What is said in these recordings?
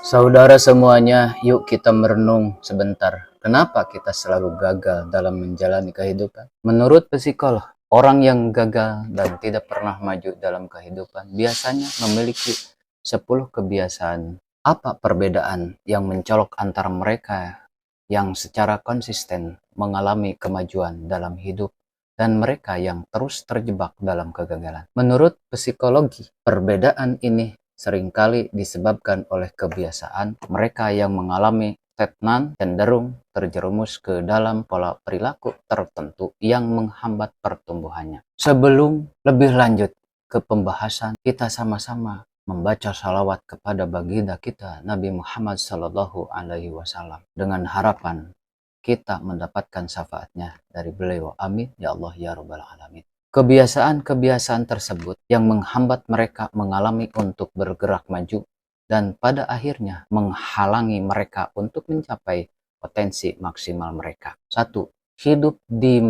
Saudara semuanya, yuk kita merenung sebentar. Kenapa kita selalu gagal dalam menjalani kehidupan? Menurut psikolog, orang yang gagal dan tidak pernah maju dalam kehidupan biasanya memiliki 10 kebiasaan. Apa perbedaan yang mencolok antara mereka yang secara konsisten mengalami kemajuan dalam hidup dan mereka yang terus terjebak dalam kegagalan? Menurut psikologi, perbedaan ini seringkali disebabkan oleh kebiasaan. Mereka yang mengalami stagnan cenderung terjerumus ke dalam pola perilaku tertentu yang menghambat pertumbuhannya. Sebelum lebih lanjut ke pembahasan, kita sama-sama membaca salawat kepada baginda kita Nabi Muhammad SAW dengan harapan kita mendapatkan syafaatnya dari beliau. Amin ya Allah ya Rabbal Alamin. Kebiasaan-kebiasaan tersebut yang menghambat mereka mengalami untuk bergerak maju dan pada akhirnya menghalangi mereka untuk mencapai potensi maksimal mereka. 1. Hidup di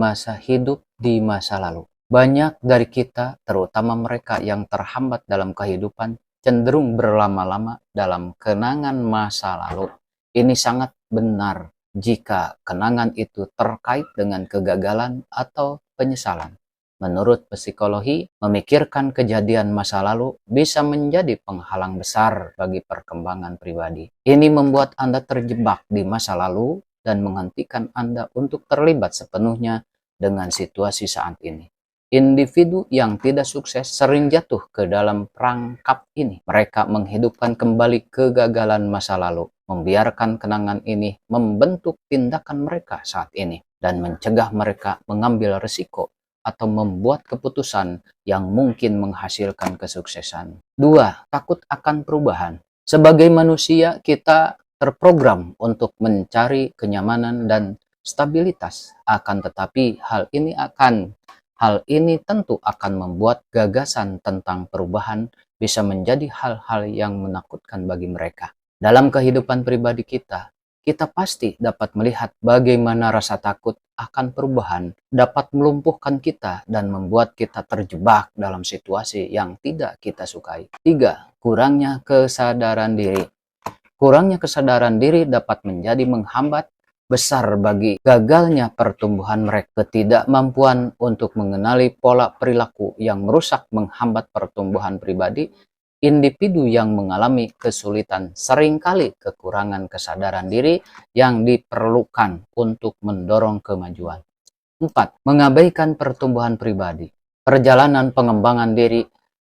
masa lalu. Banyak dari kita, terutama mereka yang terhambat dalam kehidupan, cenderung berlama-lama dalam kenangan masa lalu. Ini sangat benar jika kenangan itu terkait dengan kegagalan atau penyesalan. Menurut psikologi, memikirkan kejadian masa lalu bisa menjadi penghalang besar bagi perkembangan pribadi. Ini membuat Anda terjebak di masa lalu dan menghentikan Anda untuk terlibat sepenuhnya dengan situasi saat ini. Individu yang tidak sukses sering jatuh ke dalam perangkap ini. Mereka menghidupkan kembali kegagalan masa lalu, membiarkan kenangan ini membentuk tindakan mereka saat ini, dan mencegah mereka mengambil risiko atau membuat keputusan yang mungkin menghasilkan kesuksesan. 2. Takut akan perubahan. Sebagai manusia, kita terprogram untuk mencari kenyamanan dan stabilitas. Akan tetapi, hal ini tentu akan membuat gagasan tentang perubahan bisa menjadi hal-hal yang menakutkan bagi mereka. Dalam kehidupan pribadi kita pasti dapat melihat bagaimana rasa takut akan perubahan dapat melumpuhkan kita dan membuat kita terjebak dalam situasi yang tidak kita sukai. 3. Kurangnya kesadaran diri. Kurangnya kesadaran diri dapat menjadi menghambat besar bagi gagalnya pertumbuhan mereka. Ketidakmampuan untuk mengenali pola perilaku yang merusak menghambat pertumbuhan pribadi. Individu yang mengalami kesulitan seringkali kekurangan kesadaran diri yang diperlukan untuk mendorong kemajuan. 4. Mengabaikan pertumbuhan pribadi. Perjalanan pengembangan diri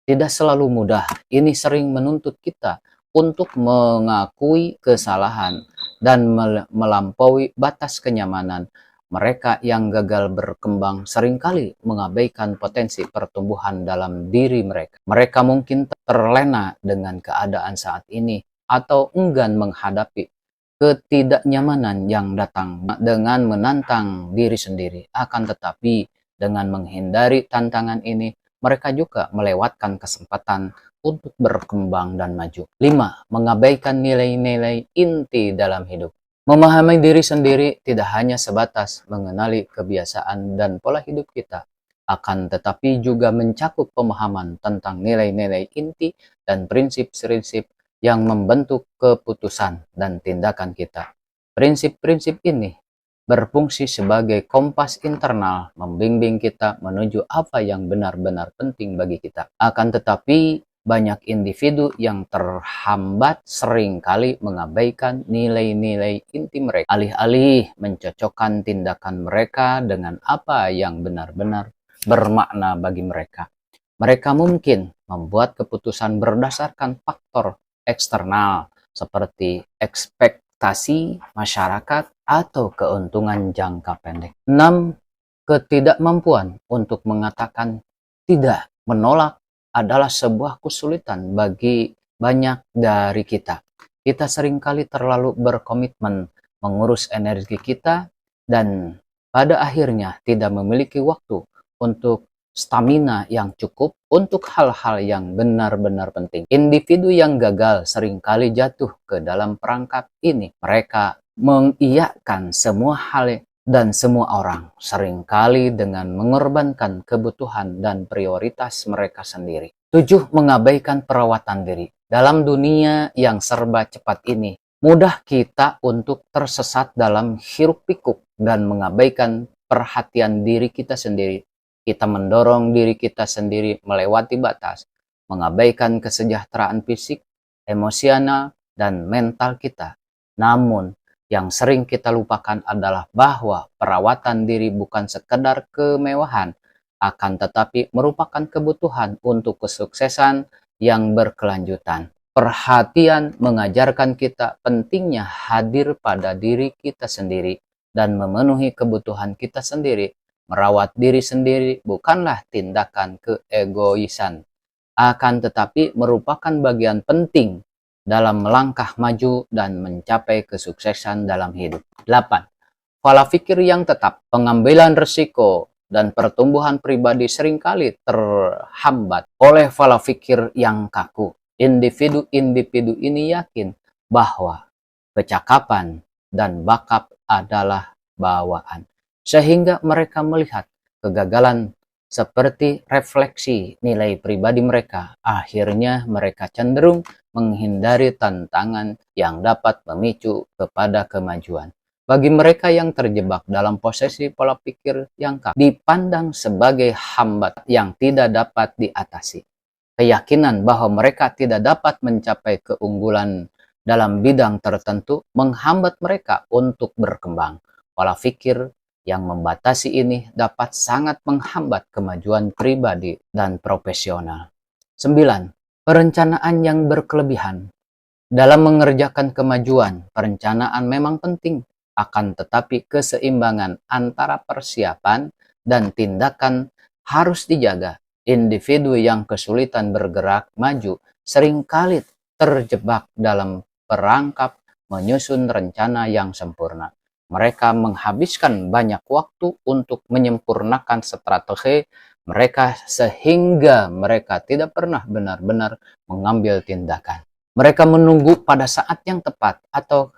tidak selalu mudah. Ini sering menuntut kita untuk mengakui kesalahan dan melampaui batas kenyamanan. Mereka yang gagal berkembang seringkali mengabaikan potensi pertumbuhan dalam diri mereka. Mereka mungkin terlena dengan keadaan saat ini atau enggan menghadapi ketidaknyamanan yang datang dengan menantang diri sendiri. Akan tetapi, dengan menghindari tantangan ini, mereka juga melewatkan kesempatan untuk berkembang dan maju. 5. Mengabaikan nilai-nilai inti dalam hidup. Memahami diri sendiri tidak hanya sebatas mengenali kebiasaan dan pola hidup kita, akan tetapi juga mencakup pemahaman tentang nilai-nilai inti dan prinsip-prinsip yang membentuk keputusan dan tindakan kita. Prinsip-prinsip ini berfungsi sebagai kompas internal, membimbing kita menuju apa yang benar-benar penting bagi kita. Akan tetapi, banyak individu yang terhambat seringkali mengabaikan nilai-nilai inti mereka. Alih-alih mencocokkan tindakan mereka dengan apa yang benar-benar bermakna bagi mereka. Mereka mungkin membuat keputusan berdasarkan faktor eksternal seperti ekspektasi masyarakat atau keuntungan jangka pendek. 6. Ketidakmampuan untuk mengatakan tidak, menolak adalah sebuah kesulitan bagi banyak dari kita. Kita seringkali terlalu berkomitmen mengurus energi kita dan pada akhirnya tidak memiliki waktu untuk stamina yang cukup untuk hal-hal yang benar-benar penting. Individu yang gagal seringkali jatuh ke dalam perangkap ini. Mereka mengiyakan semua hal dan semua orang, seringkali dengan mengorbankan kebutuhan dan prioritas mereka sendiri. 7. Mengabaikan perawatan diri. Dalam dunia yang serba cepat ini, mudah kita untuk tersesat dalam hiruk-pikuk dan mengabaikan perhatian diri kita sendiri. Kita mendorong diri kita sendiri melewati batas, mengabaikan kesejahteraan fisik, emosional, dan mental kita. Namun, yang sering kita lupakan adalah bahwa perawatan diri bukan sekedar kemewahan, akan tetapi merupakan kebutuhan untuk kesuksesan yang berkelanjutan. Perhatian mengajarkan kita pentingnya hadir pada diri kita sendiri dan memenuhi kebutuhan kita sendiri. Merawat diri sendiri bukanlah tindakan keegoisan, akan tetapi merupakan bagian penting dalam melangkah maju dan mencapai kesuksesan dalam hidup. 8. Pola pikir yang tetap, pengambilan risiko, dan pertumbuhan pribadi seringkali terhambat oleh pola pikir yang kaku. Individu-individu ini yakin bahwa kecakapan dan bakat adalah bawaan, sehingga mereka melihat kegagalan seperti refleksi nilai pribadi mereka. Akhirnya mereka cenderung menghindari tantangan yang dapat memicu kepada kemajuan. Bagi mereka yang terjebak dalam posisi pola pikir yang kaku, dipandang sebagai hambat yang tidak dapat diatasi. Keyakinan bahwa mereka tidak dapat mencapai keunggulan dalam bidang tertentu menghambat mereka untuk berkembang. Pola pikir yang membatasi ini dapat sangat menghambat kemajuan pribadi dan profesional. 9. Perencanaan yang berkelebihan. Dalam mengerjakan kemajuan, perencanaan memang penting. Akan tetapi keseimbangan antara persiapan dan tindakan harus dijaga. Individu yang kesulitan bergerak maju seringkali terjebak dalam perangkap menyusun rencana yang sempurna. Mereka menghabiskan banyak waktu untuk menyempurnakan strategi mereka sehingga mereka tidak pernah benar-benar mengambil tindakan. Mereka menunggu pada saat yang tepat atau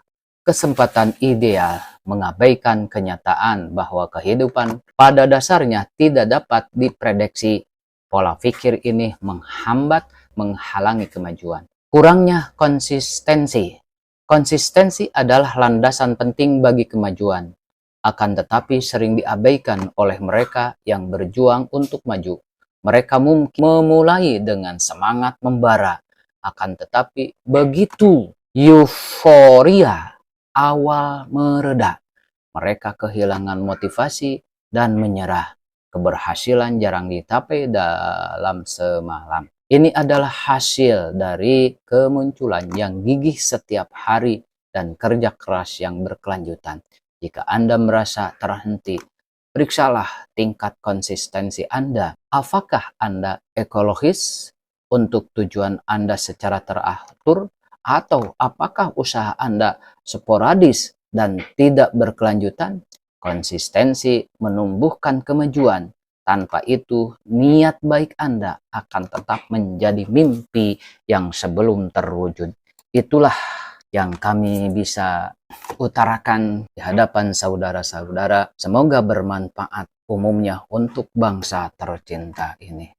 kesempatan ideal, mengabaikan kenyataan bahwa kehidupan pada dasarnya tidak dapat diprediksi. Pola pikir ini menghalangi kemajuan. Kurangnya konsistensi. Konsistensi adalah landasan penting bagi kemajuan, akan tetapi sering diabaikan oleh mereka yang berjuang untuk maju. Mereka mungkin memulai dengan semangat membara, akan tetapi begitu euforia awal mereda, mereka kehilangan motivasi dan menyerah. Keberhasilan jarang dicapai dalam semalam. Ini adalah hasil dari kemunculan yang gigih setiap hari dan kerja keras yang berkelanjutan. Jika Anda merasa terhenti, periksalah tingkat konsistensi Anda. Apakah Anda ekologis untuk tujuan Anda secara teratur? Atau apakah usaha Anda sporadis dan tidak berkelanjutan? Konsistensi menumbuhkan kemajuan. Tanpa itu, niat baik Anda akan tetap menjadi mimpi yang sebelum terwujud. Itulah yang kami bisa utarakan di hadapan saudara-saudara. Semoga bermanfaat umumnya untuk bangsa tercinta ini.